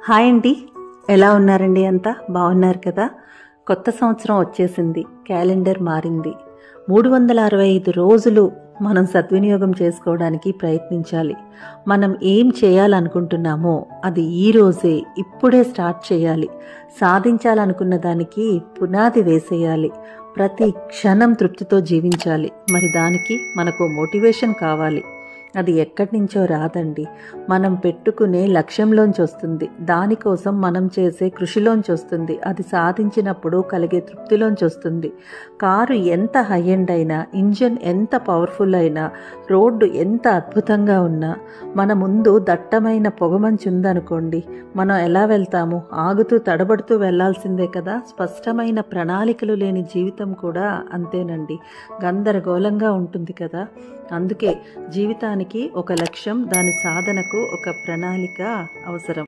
Hi అండి, ఎలా ఉన్నారండి? అంతా బాగున్నారు కదా? కొత్త సంవత్సరం వచ్చేసింది, క్యాలెండర్ మారింది. 365 రోజులు మనం సద్వినియోగం చేసుకోవడానికి ప్రయత్నించాలి. మనం ఏం చేయాలనుకుంటున్నామో అది ఈ రోజే, ఇప్పుడే స్టార్ట్ చేయాలి. సాధించాలనుకున్న దానికి పునాది వేసేయాలి. ప్రతి క్షణం తృప్తితో జీవించాలి. మరి దానికి మనకు మోటివేషన్ కావాలి. అది ఎక్కడి నుంచో రాదండి, మనం పెట్టుకునే లక్ష్యంలోంచి వస్తుంది. దానికోసం మనం చేసే కృషిలోంచి వస్తుంది. అది సాధించినప్పుడు కలిగే తృప్తిలోంచి వస్తుంది. కారు ఎంత హై ఎండ్ అయినా, ఇంజన్ ఎంత పవర్ఫుల్ అయినా, రోడ్డు ఎంత అద్భుతంగా ఉన్నా, మన ముందు దట్టమైన పొగమంచు ఉందనుకోండి, మనం ఎలా వెళ్తాము? ఆగుతూ తడబడుతూ వెళ్లాల్సిందే కదా. స్పష్టమైన ప్రణాళికలు లేని జీవితం కూడా అంతేనండి, గందరగోళంగా ఉంటుంది కదా. అందుకే జీవితానికి ఒక లక్ష్యం, దాని సాధనకు ఒక ప్రణాళిక అవసరం.